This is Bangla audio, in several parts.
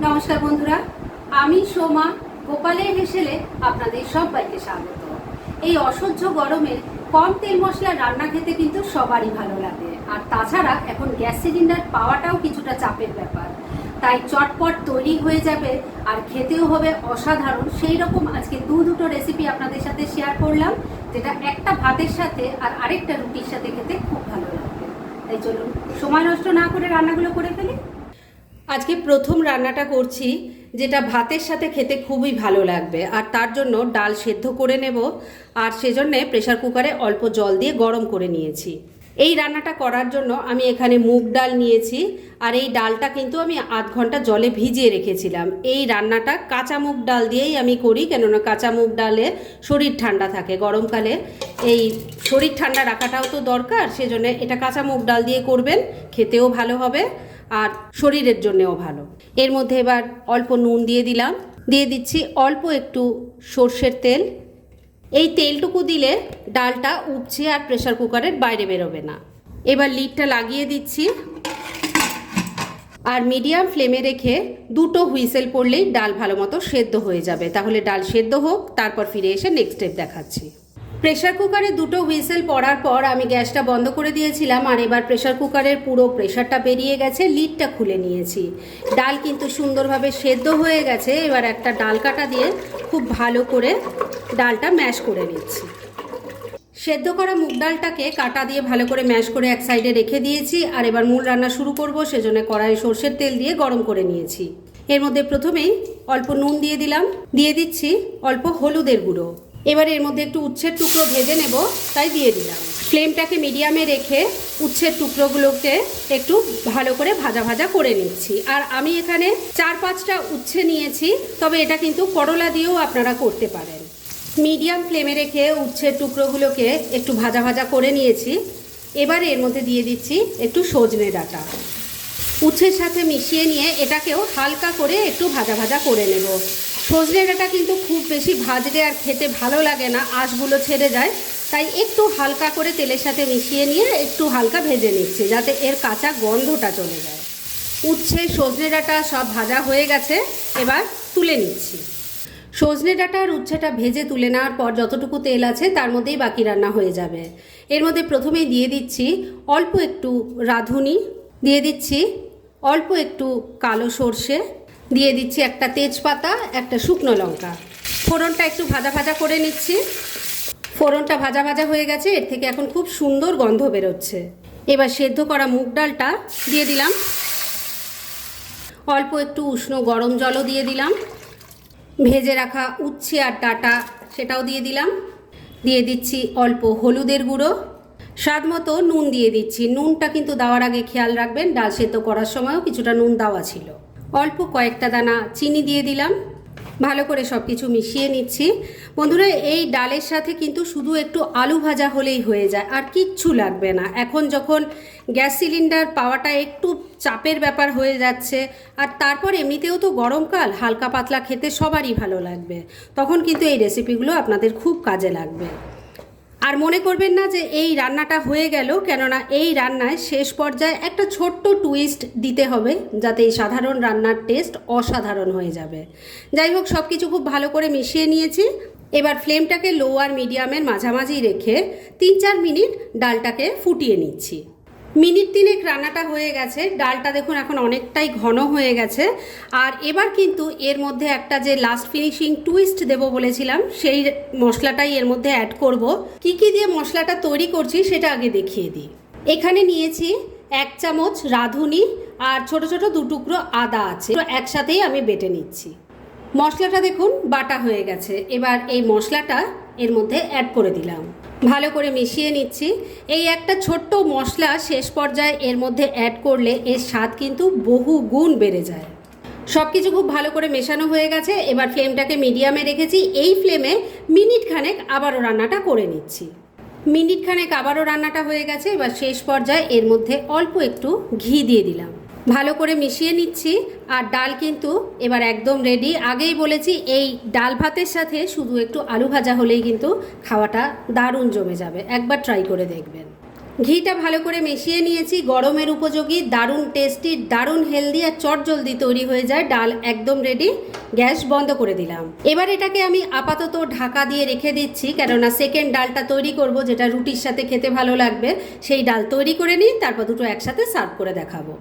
নমস্কার বন্ধুরা, আমি সোমা গোপালের হেসেলে আপনাদের সবাইকে স্বাগত। এই অসহ্য গরমে কম তেল মশলা রান্না খেতে কিন্তু সবারই ভালো লাগে, আর তাছাড়া এখন গ্যাস সিলিন্ডার পাওয়াটাও কিছুটা চাপের ব্যাপার। তাই চটপট তৈরি হয়ে যাবে আর খেতেও হবে অসাধারণ। সেই রকম আজকে দুটো রেসিপি আপনাদের সাথে শেয়ার করলাম, যেটা একটা ভাতের সাথে আর আরেকটা রুটির সাথে খেতে খুব ভালো লাগবে। তাই চলুন সময় নষ্ট না করে রান্নাগুলো করে ফেলি। আজকে প্রথম রান্নাটা করছি, যেটা ভাতের সাথে খেতে খুবই ভালো লাগবে। আর তার জন্য ডাল সেদ্ধ করে নেব, আর সেজন্যে প্রেসার কুকারে অল্প জল দিয়ে গরম করে নিয়েছি। এই রান্নাটা করার জন্য আমি এখানে মুগ ডাল নিয়েছি, আর এই ডালটা কিন্তু আমি আধ ঘন্টা জলে ভিজিয়ে রেখেছিলাম। এই রান্নাটা কাঁচা মুগ ডাল দিয়েই আমি করি, কেননা কাঁচা মুগ ডালে শরীর ঠান্ডা থাকে। গরমকালে এই শরীর ঠান্ডা রাখাটাও তো দরকার, সেজন্য এটা কাঁচা মুগ ডাল দিয়ে করবেন, খেতেও ভালো হবে আর শরীরের জন্যেও ভালো। এর মধ্যে এবার অল্প নুন দিয়ে দিলাম, দিয়ে দিচ্ছি অল্প একটু সর্ষের তেল। এই তেলটুকু দিলে ডালটা উপচে আর প্রেসার কুকারের বাইরে বেরোবে না। এবার লিডটা লাগিয়ে দিচ্ছি, আর মিডিয়াম ফ্লেমে রেখে দুটো হুইসেল পড়লেই ডাল ভালো মতো সেদ্ধ হয়ে যাবে। তাহলে ডাল সেদ্ধ হোক, তারপর ফিরে এসে নেক্সট স্টেপ দেখাচ্ছি। প্রেসার কুকারে দুটো হুইসেল পড়ার পর আমি গ্যাসটা বন্ধ করে দিয়েছিলাম, আর এবার প্রেসার কুকারের পুরো প্রেসারটা বেরিয়ে গেছে। লিডটা খুলে নিয়েছি। ডাল কিন্তু সুন্দরভাবে সেদ্ধ হয়ে গেছে। এবার একটা ডাল কাটা দিয়ে খুব ভালো করে ডালটা ম্যাশ করে নিচ্ছি। সেদ্ধ করা মুগ ডালটাকে কাটা দিয়ে ভালো করে ম্যাশ করে এক সাইডে রেখে দিয়েছি। আর এবার মূল রান্না শুরু করব, সেজন্য কড়াইয়ে সর্ষের তেল দিয়ে গরম করে নিয়েছি। এর মধ্যে প্রথমেই অল্প নুন দিয়ে দিলাম, দিয়ে দিচ্ছি অল্প হলুদের গুঁড়ো। এবার এর মধ্যে একটু উচ্ছের টুকরো ভেজে নেব, তাই দিয়ে দিলাম। ফ্লেমটাকে মিডিয়ামে রেখে উচ্ছের টুকরোগুলোকে একটু ভালো করে ভাজা ভাজা করে নিচ্ছি। আর আমি এখানে 4-5টা উচ্ছে নিয়েছি, তবে এটা কিন্তু করলা দিয়েও আপনারা করতে পারেন। মিডিয়াম ফ্লেমে রেখে উচ্ছের টুকরোগুলোকে একটু ভাজা ভাজা করে নিয়েছি। এবার এর মধ্যে দিয়ে দিচ্ছি একটু সজনে ডাঁটা। উচ্ছের সাথে মিশিয়ে নিয়ে এটাকেও হালকা করে একটু ভাজা ভাজা করে নেব। সজনে ডাঁটা কিন্তু খুব বেশি ভাজলে আর খেতে ভালো লাগে না, আঁশগুলো ছেড়ে যায়। তাই একটু হালকা করে তেলের সাথে মিশিয়ে নিয়ে একটু হালকা ভেজে নিচ্ছি, যাতে এর কাঁচা গন্ধটা চলে যায়। উচ্ছে সজনে ডাঁটা সব ভাজা হয়ে গেছে, এবার তুলে নিচ্ছি। সজনে ডাঁটা আর উচ্ছেটা ভেজে তুলে নেওয়ার পর যতটুকু তেল আছে তার মধ্যেই বাকি রান্না হয়ে যাবে। এর মধ্যে প্রথমেই দিয়ে দিচ্ছি অল্প একটু রাঁধুনি, দিয়ে দিচ্ছি অল্প একটু কালো সর্ষে, দিয়ে দিচ্ছি একটা তেজপাতা, একটা শুকনো লঙ্কা। ফোড়নটা একটু ভাজা ভাজা করে নিচ্ছি। ফোড়নটা ভাজা ভাজা হয়ে গেছে, এর থেকে এখন খুব সুন্দর গন্ধ বেরোচ্ছে। এবার সেদ্ধ করা মুগ ডালটা দিয়ে দিলাম, অল্প একটু উষ্ণ গরম জলও দিয়ে দিলাম, ভেজে রাখা উচ্ছে আর ডাঁটা সেটাও দিয়ে দিলাম, দিয়ে দিচ্ছি অল্প হলুদের গুঁড়ো, স্বাদ মতো নুন দিয়ে দিচ্ছি। নুনটা কিন্তু দেওয়ার আগে খেয়াল রাখবেন, ডাল সেদ্ধ করার সময়ও কিছুটা নুন দেওয়া ছিল। অল্প কয়েকটা দানা চিনি দিয়ে দিলাম, ভালো করে সব কিছু মিশিয়ে নিচ্ছি। বন্ধুরা, এই ডালের সাথে কিন্তু শুধু একটু আলু ভাজা হলেই হয়ে যায়, আর কিচ্ছু লাগবে না। এখন যখন গ্যাস সিলিন্ডার পাওয়াটা একটু চাপের ব্যাপার হয়ে যাচ্ছে, আর তারপর এমনিতেও তো গরমকাল, হালকা পাতলা খেতে সবারই ভালো লাগবে, তখন কিন্তু এই রেসিপিগুলো আপনাদের খুব কাজে লাগবে। আর মনে করবেন না যে এই রান্নাটা হয়ে গেল, কেননা এই রান্নায় শেষ পর্যায়ে একটা ছোট্ট টুইস্ট দিতে হবে, যাতে এই সাধারণ রান্নার টেস্ট অসাধারণ হয়ে যাবে। যাই হোক, সব কিছু খুব ভালো করে মিশিয়ে নিয়েছি। এবার ফ্লেমটাকে লো আর মিডিয়ামের মাঝামাঝি রেখে 3-4 মিনিট ডালটাকে ফুটিয়ে নিচ্ছি। মিনিট 3 রান্নাটা হয়ে গেছে। ডালটা দেখুন এখন অনেকটাই ঘন হয়ে গেছে। আর এবার কিন্তু এর মধ্যে একটা যে লাস্ট ফিনিশিং টুইস্ট দেব বলেছিলাম, সেই মশলাটাই এর মধ্যে অ্যাড করব। কি কি দিয়ে মশলাটা তৈরি করছি সেটা আগে দেখিয়ে দিই। এখানে নিয়েছি 1 চামচ রাঁধুনি, আর ছোট ছোট 2 টুকরো আদা আছে, একসাথেই আমি বেটে নিচ্ছি। মশলাটা দেখুন বাটা হয়ে গেছে। এবার এই মশলাটা এর মধ্যে অ্যাড করে দিলাম, ভালো করে মিশিয়ে নিচ্ছি। এই একটা ছোট্ট মশলা শেষ পর্যায়ে এর মধ্যে অ্যাড করলে এর স্বাদ কিন্তু বহু গুণ বেড়ে যায়। সব কিছু খুব ভালো করে মেশানো হয়ে গেছে। এবার ফ্লেমটাকে মিডিয়ামে রেখেছি। এই ফ্লেমে মিনিট খানেক আবারও রান্নাটা করে নিচ্ছি। মিনিট খানেক আবারও রান্নাটা হয়ে গেছে। এবার শেষ পর্যায়ে এর মধ্যে অল্প একটু ঘি দিয়ে দিলাম, ভালো করে মিশিয়ে নিচ্ছি। আর ডাল কিন্তু এবার একদম রেডি। আগেই বলেছি, এই ডাল ভাতের সাথে শুধু একটু আলু ভাজা হলেই কিন্তু খাওয়াটা দারুণ জমে যাবে। একবার ট্রাই করে দেখবেন। ঘিটা ভালো করে মিশিয়ে নিয়েছি। গরমের উপযোগী, দারুণ টেস্টি, দারুণ হেলদি আর চটজলদি তৈরি হয়ে যায়। ডাল একদম রেডি। গ্যাস বন্ধ করে দিলাম। এবার এটাকে আমি আপাতত ঢাকা দিয়ে রেখে দিচ্ছি, কেননা সেকেন্ড ডালটা তৈরি করব, যেটা রুটির সাথে খেতে ভালো লাগবে। সেই ডাল তৈরি করে নিই, তারপর দুটো একসাথে সার্ভ করে দেখাবো।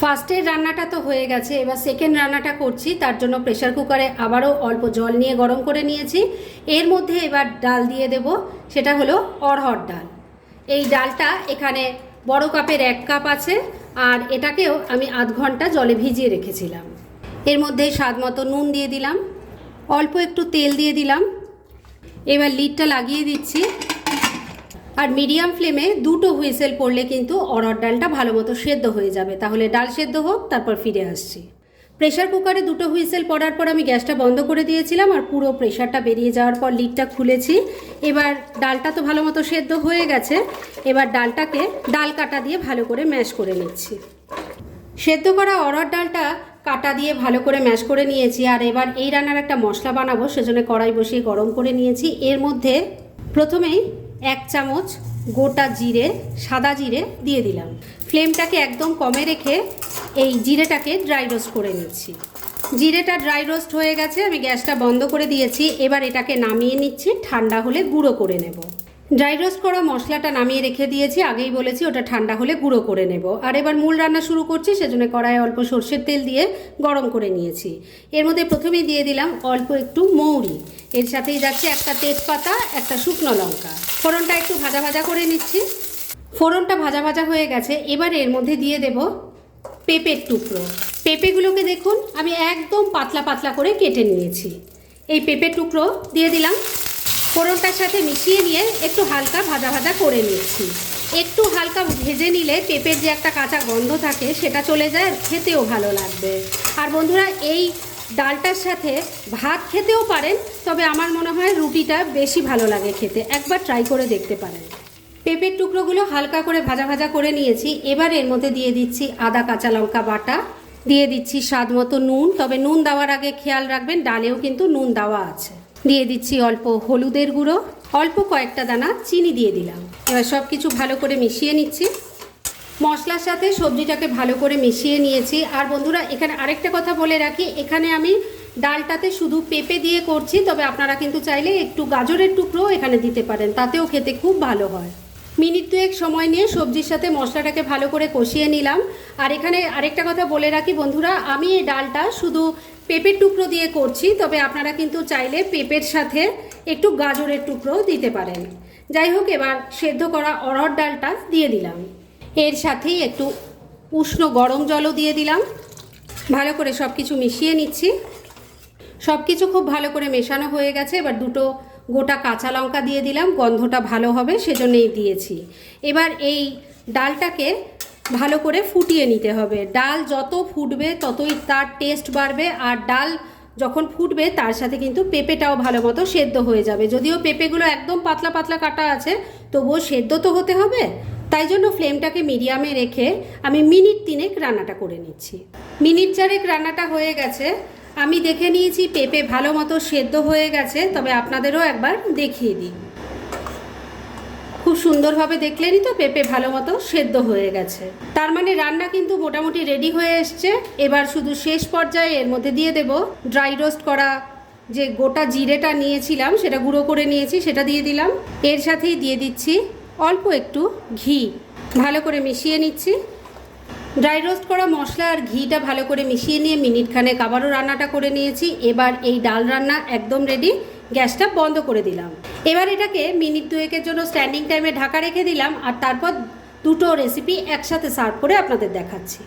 ফার্স্টের রান্নাটা তো হয়ে গেছে, এবার সেকেন্ড রান্নাটা করছি। তার জন্য প্রেশার কুকারে আবারও অল্প জল নিয়ে গরম করে নিয়েছি। এর মধ্যে এবার ডাল দিয়ে দেব, সেটা হলো অড়হর ডাল। এই ডালটা এখানে বড় কাপের 1 কাপ আছে, আর এটাকেও আমি আধ ঘন্টা জলে ভিজিয়ে রেখেছিলাম। এর মধ্যে স্বাদ মতো নুন দিয়ে দিলাম, অল্প একটু তেল দিয়ে দিলাম। এবার লিডটা লাগিয়ে দিচ্ছি, আর মিডিয়াম ফ্লেমে 2টো হুইসেল পড়লে কিন্তু অড়হর ডালটা ভালো মতো সেদ্ধ হয়ে যাবে। তাহলে ডাল সেদ্ধ হোক, তারপর ফিরে আসছি। প্রেশার কুকারে 2টো হুইসেল পড়ার পর আমি গ্যাসটা বন্ধ করে দিয়েছিলাম, আর পুরো প্রেশারটা বেরিয়ে যাওয়ার পর লিডটা খুলেছি। এবার ডালটা তো ভালো মতো সেদ্ধ হয়ে গেছে। এবার ডালটাকে ডাল কাটা দিয়ে ভালো করে ম্যাশ করে নিচ্ছি। সেদ্ধ করা অড়হর ডালটা কাটা দিয়ে ভালো করে ম্যাশ করে নিয়েছি। আর এবার এই রান্নার একটা মশলা বানাবো, সেজন্য কড়াই বসিয়ে গরম করে নিয়েছি। এর মধ্যে প্রথমেই 1 চামচ গোটা জিরে, সাদা জিরে দিয়ে দিলাম। ফ্লেমটাকে একদম কমে রেখে এই জিরেটাকে ড্রাই রোস্ট করে নিচ্ছি। জিরেটা ড্রাই রোস্ট হয়ে গেছে, আমি গ্যাসটা বন্ধ করে দিয়েছি। এবার এটাকে নামিয়ে নিচ্ছি, ঠান্ডা হলে গুঁড়ো করে নেব। ড্রাই রোস্ট করা মশলাটা নামিয়ে রেখে দিয়েছি, আগেই বলেছি ওটা ঠান্ডা হলে গুঁড়ো করে নেব। আর এবার মূল রান্না শুরু করছি, সেজন্য কড়াইয়ে অল্প সর্ষের তেল দিয়ে গরম করে নিয়েছি। এর মধ্যে প্রথমেই দিয়ে দিলাম অল্প একটু মৌরি, এর সাথেই যাচ্ছে একটা তেজপাতা, একটা শুকনো লঙ্কা। ফোড়নটা একটু ভাজা ভাজা করে নিচ্ছি। ফোড়নটা ভাজা ভাজা হয়ে গেছে। এবার এর মধ্যে দিয়ে দেব পেঁপের টুকরো। পেঁপেগুলোকে দেখুন আমি একদম পাতলা পাতলা করে কেটে নিয়েছি। এই পেঁপের টুকরো দিয়ে দিলাম। ফোড়নটার সাথে মিশিয়ে নিয়ে একটু হালকা ভাজা ভাজা করে নিচ্ছি। একটু হালকা ভেজে নিলে পেঁপের যে একটা কাঁচা গন্ধ থাকে সেটা চলে যায়, আর খেতেও ভালো লাগবে। আর বন্ধুরা, এই ডালটার সাথে ভাত খেতেও পারেন, তবে আমার মনে হয় রুটিটা বেশি ভালো লাগে খেতে। একবার ট্রাই করে দেখতে পারেন। পেঁপের টুকরোগুলো হালকা করে ভাজা ভাজা করে নিয়েছি। এবার এর মধ্যে দিয়ে দিচ্ছি আদা কাঁচা লঙ্কা বাটা, দিয়ে দিচ্ছি স্বাদ মতো নুন, তবে নুন দেওয়ার আগে খেয়াল রাখবেন ডালেও কিন্তু নুন দেওয়া আছে। দিয়ে দিচ্ছি অল্প হলুদের গুঁড়ো, অল্প কয়েকটা দানা চিনি দিয়ে দিলাম। এবার সব কিছু ভালো করে মিশিয়ে নিচ্ছি। মশলার সাথে সবজিটাকে ভালো করে মিশিয়ে নিয়েছি। আর বন্ধুরা, এখানে আরেকটা কথা বলে রাখি, এখানে আমি ডালটাতে শুধু পেঁপে দিয়ে করছি, তবে আপনারা কিন্তু চাইলে একটু গাজরের টুকরো এখানে দিতে পারেন, তাতেও খেতে খুব ভালো হয়। মিনিট 2 সময় নিয়ে সবজির সাথে মশলাটাকে ভালো করে কষিয়ে নিলাম। আর এখানে আরেকটা কথা বলে রাখি বন্ধুরা, আমি এই ডালটা শুধু পেঁপের টুকরো দিয়ে করছি, তবে আপনারা কিন্তু চাইলে পেঁপের সাথে একটু গাজরের টুকরোও দিতে পারেন। যাই হোক, এবার সেদ্ধ করা অড়হর ডালটা দিয়ে দিলাম। এর সাথেই একটু উষ্ণ গরম জলও দিয়ে দিলাম। ভালো করে সব কিছু মিশিয়ে নিচ্ছি। সব কিছু খুব ভালো করে মেশানো হয়ে গেছে। এবার 2টো গোটা কাঁচা লঙ্কা দিয়ে দিলাম, গন্ধটা ভালো হবে সেজন্যই দিয়েছি। এবার এই ডালটাকে ভালো করে ফুটিয়ে নিতে হবে। ডাল যত ফুটবে ততই তার টেস্ট বাড়বে, আর ডাল যখন ফুটবে তার সাথে কিন্তু পেঁপেটাও ভালো মতো সেদ্ধ হয়ে যাবে। যদিও পেঁপেগুলো একদম পাতলা পাতলা কাটা আছে, তবুও সেদ্ধ তো হতে হবে। তাই জন্য ফ্লেমটাকে মিডিয়ামে রেখে আমি মিনিট 3 রান্নাটা করে নিচ্ছি। মিনিট 4 রান্নাটা হয়ে গেছে। আমি দেখে নিয়েছি পেঁপে ভালো মতো সেদ্ধ হয়ে গেছে, তবে আপনাদেরও একবার দেখিয়ে দিই। খুব সুন্দরভাবে দেখলেনই তো পেঁপে ভালো মতো সেদ্ধ হয়ে গেছে। তার মানে রান্না কিন্তু মোটামুটি রেডি হয়ে এসছে। এবার শুধু শেষ পর্যায়ে এর মধ্যে দিয়ে দেব ড্রাই রোস্ট করা যে গোটা জিরেটা নিয়েছিলাম, সেটা গুঁড়ো করে নিয়েছি, সেটা দিয়ে দিলাম। এর সাথেই দিয়ে দিচ্ছি অল্প একটু ঘি। ভালো করে মিশিয়ে নিচ্ছি। ড্রাই রোস্ট করা মশলা আর ঘিটা ভালো করে মিশিয়ে নিয়ে মিনিট খানেক আবারও রান্নাটা করে নিয়েছি। এবার এই ডাল রান্না একদম রেডি। গ্যাসটা বন্ধ করে দিলাম। এবার এটাকে মিনিট 2 জন্য স্ট্যান্ডিং টাইমে ঢাকা রেখে দিলাম, আর তারপর 2টো রেসিপি একসাথে সার্ভ করে আপনাদের দেখাচ্ছি।